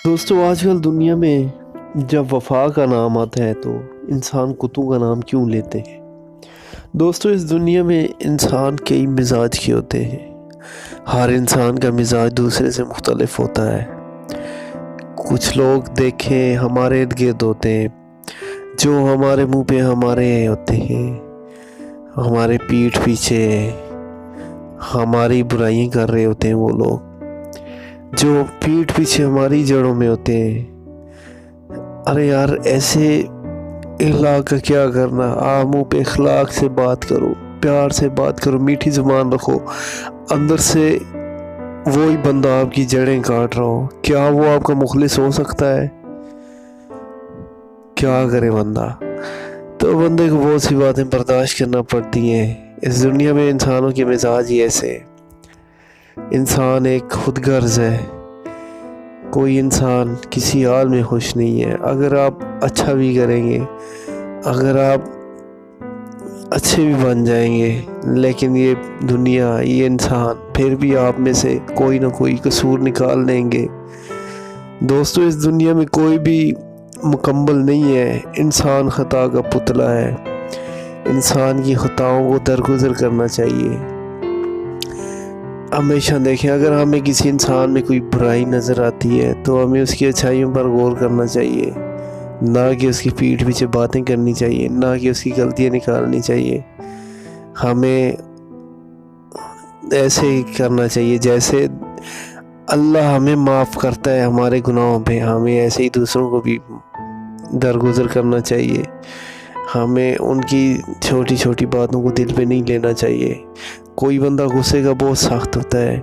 दोस्तों आजकल दुनिया में जब वफा का नाम आता है तो इंसान कुत्तों का नाम क्यों लेते हैं। दोस्तों इस दुनिया में इंसान कई मिजाज के होते हैं। हर इंसान का मिजाज दूसरे से मुख्तलिफ होता है। कुछ लोग देखें हमारे इर्द गिर्द होते हैं जो हमारे मुंह पे हमारे होते हैं, हमारे पीठ पीछे हमारी बुराइयां कर रहे होते हैं। वो लोग जो पीठ पीछे हमारी जड़ों में होते हैं। अरे यार ऐसे इखलाक का क्या करना। आप मुँह पे इखलाक से बात करो, प्यार से बात करो, मीठी ज़ुबान रखो। अंदर से वही बंदा आपकी जड़ें काट रहा हो, क्या वो आपका मुखलिस हो सकता है? क्या करे बंदा। तो बंदे को बहुत सी बातें बर्दाश्त करना पड़ती हैं। इस दुनिया में इंसानों के मिजाज ही ऐसे हैं। इंसान एक खुदगर्ज है। कोई इंसान किसी हाल में खुश नहीं है। अगर आप अच्छा भी करेंगे, अगर आप अच्छे भी बन जाएंगे, लेकिन ये दुनिया, ये इंसान फिर भी आप में से कोई ना कोई कसूर निकाल देंगे। दोस्तों इस दुनिया में कोई भी मुकम्मल नहीं है। इंसान खता का पुतला है। इंसान की खताओं को दरगुजर करना चाहिए। हमेशा देखें, अगर हमें किसी इंसान में कोई बुराई नज़र आती है तो हमें उसकी अच्छाइयों पर गौर करना चाहिए, ना कि उसकी पीठ पीछे बातें करनी चाहिए, ना कि उसकी गलतियां निकालनी चाहिए। हमें ऐसे ही करना चाहिए जैसे अल्लाह हमें माफ़ करता है हमारे गुनाहों पे, हमें ऐसे ही दूसरों को भी दरगुजर करना चाहिए। हमें उनकी छोटी छोटी बातों को दिल पे नहीं लेना चाहिए। कोई बंदा गुस्से का बहुत सख्त होता है,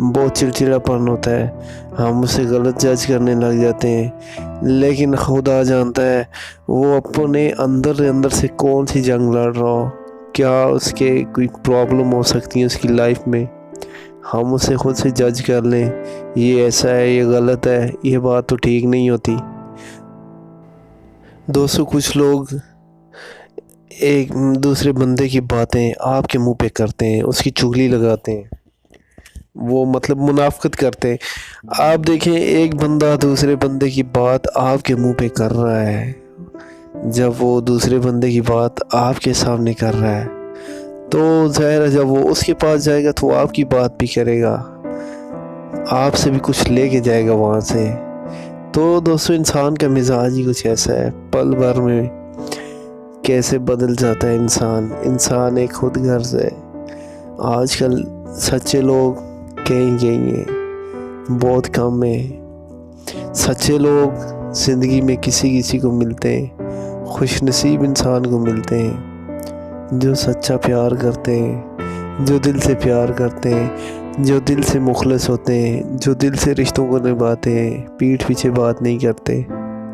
बहुत चिड़चिड़ापन होता है, हम उसे गलत जज करने लग जाते हैं। लेकिन खुदा जानता है वो अपने अंदर से कौन सी जंग लड़ रहा हो, क्या उसके कोई प्रॉब्लम हो सकती है उसकी लाइफ में। हम उसे खुद से जज कर लें, ये ऐसा है, ये गलत है, ये बात तो ठीक नहीं होती। दोस्तों कुछ लोग एक दूसरे बंदे की बातें आपके मुंह पे करते हैं, उसकी चुगली लगाते हैं, वो मतलब मुनाफिकत करते हैं। आप देखें एक बंदा दूसरे बंदे की बात आपके मुंह पे कर रहा है, जब वो दूसरे बंदे की बात आपके सामने कर रहा है तो ज़ाहिर है जब वो उसके पास जाएगा तो आपकी बात भी करेगा, आपसे भी कुछ लेके जाएगा वहाँ से। तो दोस्तों इंसान का मिजाज ही कुछ ऐसा है, पल भर में कैसे बदल जाता है इंसान एक खुदगर्ज है। आजकल सच्चे लोग कहीं हैं, बहुत कम है। सच्चे लोग ज़िंदगी में किसी को मिलते हैं, खुशनसीब इंसान को मिलते हैं जो सच्चा प्यार करते हैं, जो दिल से प्यार करते हैं, जो दिल से मुखलिस होते हैं, जो दिल से रिश्तों को निभाते हैं, पीठ पीछे बात नहीं करते।